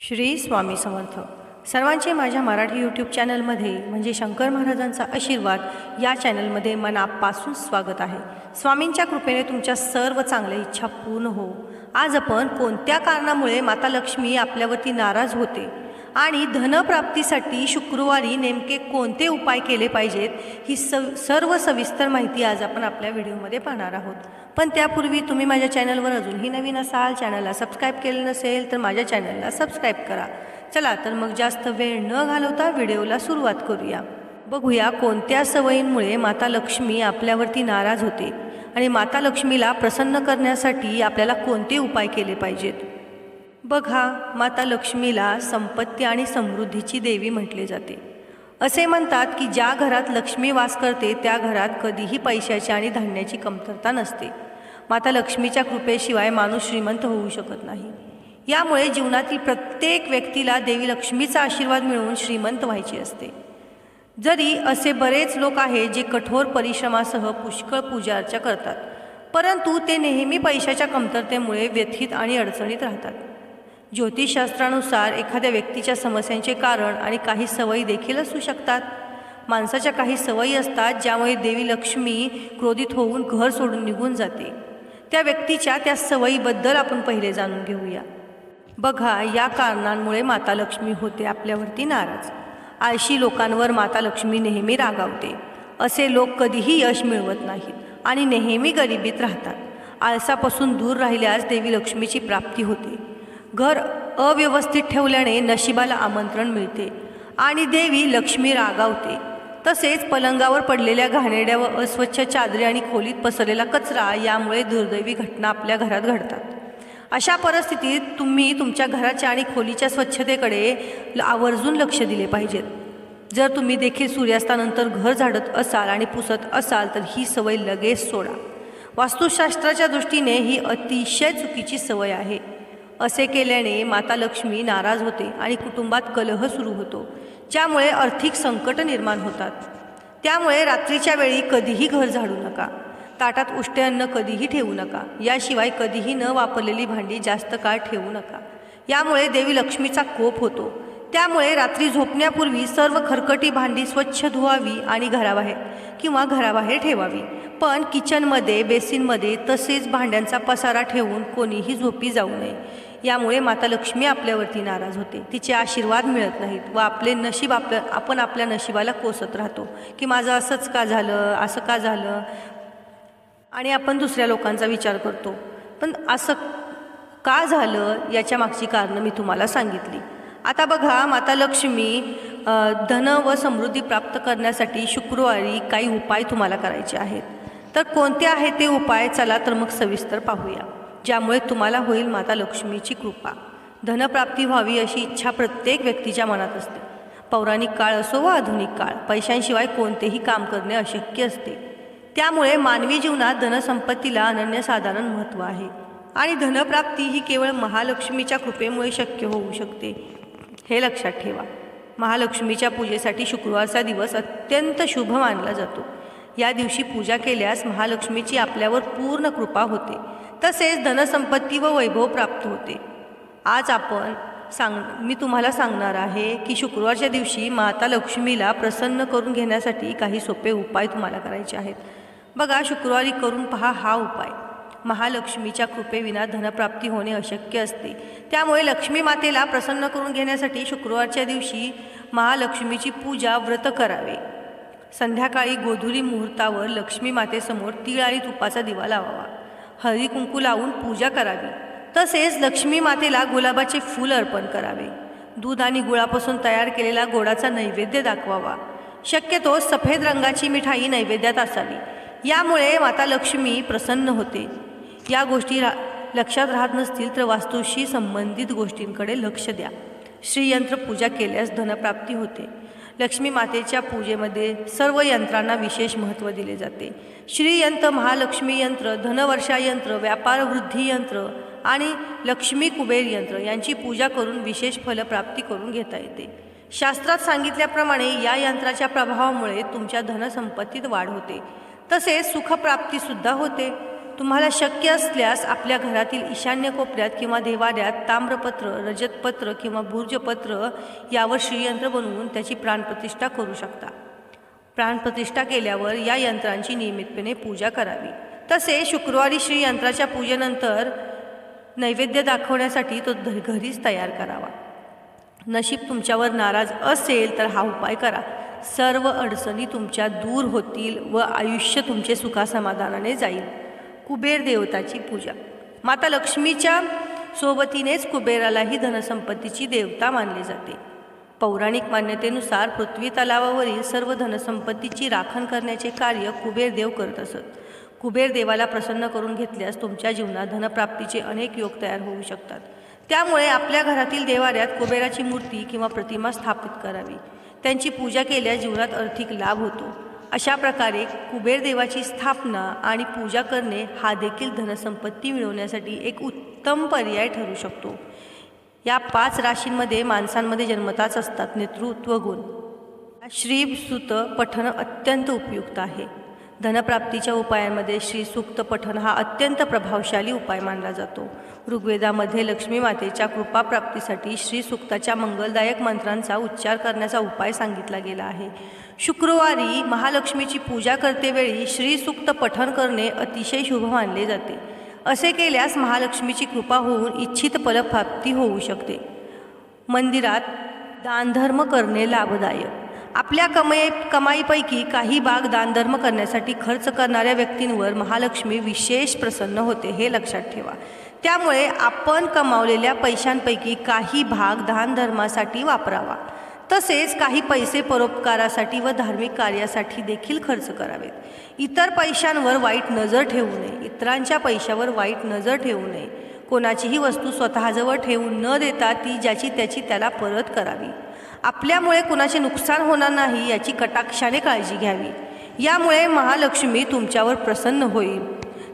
श्री स्वामी समर्थ सर्वांचे माझ्या मराठी यूट्यूब चॅनलमध्ये म्हणजे शंकर महाराजांचा आशीर्वाद या चॅनलमध्ये मनापासून स्वागत आहे। स्वामींच्या कृपेने तुमच्या सर्व चांगल्या इच्छा पूर्ण हो। आज आपण कोणत्या कारणामुळे माता लक्ष्मी आपल्यावरती नाराज होते आणि धनप्राप्तीसाठी शुक्रवारी नेमके कोणते उपाय केले पाहिजेत ही सर्व सविस्तर माहिती आज आपण आपल्या व्हिडिओमध्ये पाहणार आहोत। पण त्यापूर्वी तुम्ही माझ्या चॅनलवर अजूनही नवीन असाल, चॅनलला सबस्क्राईब केले नसेल तर माझ्या चॅनलला सबस्क्राईब करा। चला तर मग जास्त वेळ न घालवता व्हिडिओला सुरुवात करूया। बघूया कोणत्या सवयींमुळे माता लक्ष्मी आपल्यावरती नाराज होते आणि माता लक्ष्मीला प्रसन्न करण्यासाठी आपल्याला कोणते उपाय केले पाहिजेत। बघा, माता लक्ष्मीला संपत्ती आणि समृद्धीची देवी म्हटले जाते। असे म्हणतात की ज्या घरात लक्ष्मी वास करते त्या घरात कधीही पैशाची आणि धान्याची कमतरता नसते। माता लक्ष्मीच्या कृपेशिवाय माणूस श्रीमंत होऊ शकत नाही। यामुळे जीवनातील प्रत्येक व्यक्तीला देवी लक्ष्मीचा आशीर्वाद मिळवून श्रीमंत व्हायचे असते। जरी असे बरेच लोक आहेत जे कठोर परिश्रमासह पुष्कळ पूजा अर्चा करतात, परंतु ते नेहमी पैशाच्या कमतरतेमुळे व्यथित आणि अडचणीत राहतात। ज्योतिषशास्त्रानुसार एखाद्या व्यक्तीच्या समस्यांचे कारण आणि काही सवयी देखील असू शकतात। माणसाच्या काही सवयी असतात ज्यामुळे देवी लक्ष्मी क्रोधित होऊन घर सोडून निघून जाते। त्या व्यक्तीच्या त्या सवयीबद्दल आपण पहिले जाणून घेऊया। बघा, या कारणांमुळे माता लक्ष्मी होते आपल्यावरती नाराज। आळशी लोकांवर माता लक्ष्मी नेहमी रागावते। असे लोक कधीही यश मिळवत नाहीत आणि नेहमी गरिबीत राहतात। आळसापासून दूर राहिल्यास देवी लक्ष्मीची प्राप्ती होते। घर अव्यवस्थित ठेवल्याने नशिबाला आमंत्रण मिळते आणि देवी लक्ष्मी रागावते। तसेच पलंगावर पडलेल्या घाणेरड्या व अस्वच्छ चादरी आणि खोलीत पसरलेला कचरा यामुळे दुर्दैवी घटना आपल्या घरात घडतात। अशा परिस्थितीत तुम्ही तुमच्या घराच्या आणि खोलीच्या स्वच्छतेकडे आवर्जून लक्ष दिले पाहिजेत। जर तुम्ही देखील सूर्यास्तानंतर घर झाडत असाल आणि पुसत असाल तर ही सवय लगेच सोडा। वास्तुशास्त्राच्या दृष्टीने ही अतिशय चुकीची सवय आहे। असे केल्याने माता लक्ष्मी नाराज होते आणि कुटुंबात कलह सुरू होतो, ज्यामुळे आर्थिक संकट निर्माण होतात। त्यामुळे रात्रीच्या वेळी कधीही घर झाडू नका। ताटात उष्टे अन्न कधीही ठेवू नका। याशिवाय कधीही न वापरलेली भांडी जास्त काळ ठेवू नका। यामुळे देवी लक्ष्मीचा कोप होतो। त्यामुळे रात्री झोपण्यापूर्वी सर्व खरकटी भांडी स्वच्छ धुवावी आणि घराबाहेर ठेवावी। पण किचनमध्ये, बेसिनमध्ये तसेच भांड्यांचा पसारा ठेवून कोणीही झोपी जाऊ नये। यामुळे माता लक्ष्मी आपल्यावरती नाराज होते, तिचे आशीर्वाद मिळत नाहीत व आपले नशीब आपण आपल्या नशिबाला कोसत राहतो की माझं असंच का झालं, असं का झालं, आणि आपण दुसऱ्या लोकांचा विचार करतो। पण असं का झालं याच्या मागची कारणं मी तुम्हाला सांगितली। आता बघा, माता लक्ष्मी धन व समृद्धी प्राप्त करण्यासाठी शुक्रवारी काही उपाय तुम्हाला करायचे आहेत। तर कोणते आहेत ते उपाय, चला तर मग सविस्तर पाहूया, ज्यामुळे तुम्हाला होईल माता लक्ष्मीची कृपा। धनप्राप्ती व्हावी अशी इच्छा प्रत्येक व्यक्तीच्या मनात असते। पौराणिक काळ असो व आधुनिक काळ, पैशांशिवाय कोणतेही काम करणे अशक्य असते। त्यामुळे मानवी जीवनात धनसंपत्तीला अनन्यसाधारण महत्त्व आहे आणि धनप्राप्ती ही केवळ महालक्ष्मीच्या कृपेमुळे शक्य होऊ शकते, हे लक्षात ठेवा। महालक्ष्मीच्या पूजेसाठी शुक्रवारचा दिवस अत्यंत शुभ मानला जातो। या दिवशी पूजा केल्यास महालक्ष्मीची आपल्यावर पूर्ण कृपा होते, तसेच धनसंपत्ती व वैभव प्राप्त होते। आज मी तुम्हाला सांगणार आहे की शुक्रवारच्या दिवशी माता लक्ष्मीला प्रसन्न करून घेण्यासाठी काही सोपे उपाय तुम्हाला करायचे आहेत। बघा, शुक्रवारी करून पहा हा उपाय। महालक्ष्मीच्या कृपेविना धनप्राप्ती होणे अशक्य असते। त्यामुळे लक्ष्मी मातेला प्रसन्न करून घेण्यासाठी शुक्रवारच्या दिवशी महालक्ष्मीची पूजा व्रत करावे। संध्याकाळी गोधूली मुहूर्तावर लक्ष्मी मातेसमोर तीळ आणि तुपाचा दिवा लावावा। हळदी कुंकू लावून पूजा करावी। तसेच लक्ष्मी मातेला गुलाबाचे फूल अर्पण करावे। दूध आणि गुळापासून तयार केलेला गोडाचा नैवेद्य दाखवावा। शक्यतो सफेद रंगाची मिठाई नैवेद्यात असावी। यामुळे माता लक्ष्मी प्रसन्न होते। या गोष्टी लक्षात राहत नसतील तर वास्तूशी संबंधित गोष्टींकडे लक्ष द्या। श्रीयंत्र पूजा केल्यास धनप्राप्ती होते। लक्ष्मी मातेच्या पूजेमध्ये सर्व यंत्रांना विशेष महत्त्व दिले जाते। श्रीयंत्र, महालक्ष्मी यंत्र, धनवर्षा यंत्र, व्यापार वृद्धी यंत्र आणि लक्ष्मी कुबेर यंत्र यांची पूजा करून विशेष फलप्राप्ती करून घेता येते। शास्त्रात सांगितल्याप्रमाणे या यंत्राच्या प्रभावामुळे तुमच्या धनसंपत्तीत वाढ होते, तसेच सुखप्राप्तीसुद्धा होते। तुम्हाला शक्य असल्यास आपल्या घरातील ईशान्य कोपऱ्यात किंवा देवाऱ्यात ताम्रपत्र, रजतपत्र किंवा भुर्जपत्र यावर श्रीयंत्र बनवून त्याची प्राणप्रतिष्ठा करू शकता. प्राणप्रतिष्ठा केल्यावर या यंत्रांची नियमितपणे पूजा करावी. तसेच शुक्रवारी श्रीयंत्राच्या पूजेनंतर नैवेद्य दाखवण्यासाठी तो घरीच तयार करावा. नशीब तुमच्यावर नाराज असेल तर हा उपाय करा. सर्व अडचणी तुमच्या दूर होतील व आयुष्य तुमचे सुखासमाधानाने जाईल. कुबेर देवताची पूजा. माता लक्ष्मीच्या सोबतीनेच कुबेरालाही धनसंपत्तीची देवता मानले जाते. पौराणिक मान्यतेनुसार पृथ्वी तलावावरील सर्व धनसंपत्तीची राखण करण्याचे कार्य कुबेर देव करत असत. कुबेर देवाला प्रसन्न करून घेतल्यास तुमच्या जीवनात धनप्राप्तीचे अनेक योग तयार होऊ शकतात. त्यामुळे आपल्या घरातील देवाऱ्यात कुबेराची मूर्ती किंवा प्रतिमा स्थापित करावी. त्यांची पूजा केल्यास जीवनात आर्थिक लाभ होतो. अशा प्रकारे कुबेर देवाची स्थापना आणि पूजा करणे हा देखील धनसंपत्ती मिळवण्यासाठी एक उत्तम पर्याय ठरू शकतो. या 5 राशींमध्ये माणसांमध्ये जन्मताच असतात नेतृत्व गुण. श्रीसूक्त पठण अत्यंत उपयुक्त आहे. धनप्राप्तीच्या उपायांमध्ये श्रीसूक्त पठण हा अत्यंत प्रभावशाली उपाय मानला जातो. ऋग्वेदामध्ये लक्ष्मी मातेच्या कृपाप्राप्तीसाठी श्रीसूक्ताच्या मंगलदायक मंत्रांचा उच्चार करण्याचा उपाय सांगितला गेला आहे. शुक्रवारी महालक्ष्मीची पूजा करतेवेळी श्रीसूक्त पठण करणे अतिशय शुभ मानले जाते. असे केल्यास महालक्ष्मीची कृपा होऊन इच्छित फलप्राप्ती होऊ शकते. मंदिरात दानधर्म करणे लाभदायक. आपल्या कमाईपैकी काही भाग दानधर्म करण्यासाठी खर्च करणाऱ्या व्यक्तींवर महालक्ष्मी विशेष प्रसन्न होते, हे लक्षात ठेवा. त्यामुळे आपण कमावलेल्या पैशांपैकी काही भाग दानधर्मासाठी वापरावा. तसेच काही पैसे परोपकारासाठी व धार्मिक कार्यासाठी देखील खर्च करावेत. इतर पैशांवर वाईट नजर ठेवू नये. इतरांच्या पैशावर वाईट नजर ठेवू नये. कोणाचीही वस्तू स्वतःजवळ ठेवून न देता ती ज्याची त्याची त्याला परत करावी. आपल्यामुळे कुणाचे नुकसान होणार नाही याची कटाक्षाने काळजी घ्यावी. यामुळे महालक्ष्मी तुमच्यावर प्रसन्न होईल.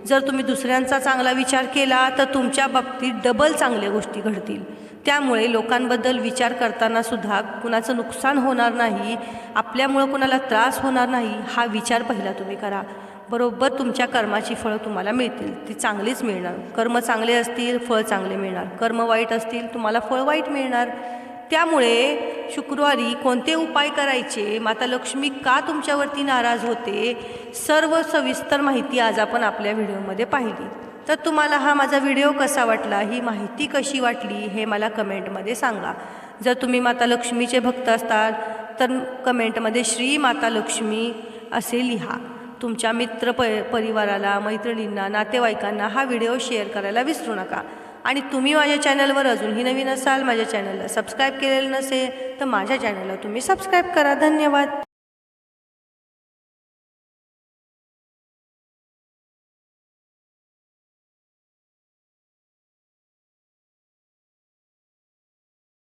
जर तुम्ही दुसऱ्यांचा चांगला विचार केला तर तुमच्या बाबतीत डबल चांगल्या गोष्टी घडतील. त्यामुळे लोकांबद्दल विचार करताना सुद्धा कुणाचं नुकसान होणार नाही, आपल्यामुळं कुणाला त्रास होणार नाही हा विचार पहिला तुम्ही करा. बरोबर तुमच्या कर्माची फळं तुम्हाला मिळतील, ती चांगलीच मिळणार. कर्म चांगले असतील फळ चांगले मिळणार, कर्म वाईट असतील तुम्हाला फळ वाईट मिळणार. त्यामुळे शुक्रवारी कोणते उपाय करायचे, माता लक्ष्मी का तुमच्यावरती नाराज होते, सर्व सविस्तर माहिती आज आपण आपल्या व्हिडिओमध्ये पाहिली. तर तुम्हाला हा माझा व्हिडिओ कसा वाटला, ही माहिती कशी वाटली हे मला कमेंटमध्ये सांगा. जर तुम्ही माता लक्ष्मीचे भक्त असताल तर कमेंटमध्ये श्री माता लक्ष्मी असे लिहा. तुमच्या परिवाराला, मैत्रिणींना, नातेवाईकांना हा व्हिडिओ शेअर करायला विसरू नका. आणि तुम्ही माझ्या चॅनलवर अजूनही नवीन असाल, माझ्या चॅनलला सबस्क्राईब केलेलं नसेल तर माझ्या चॅनलला तुम्ही सबस्क्राईब करा. धन्यवाद.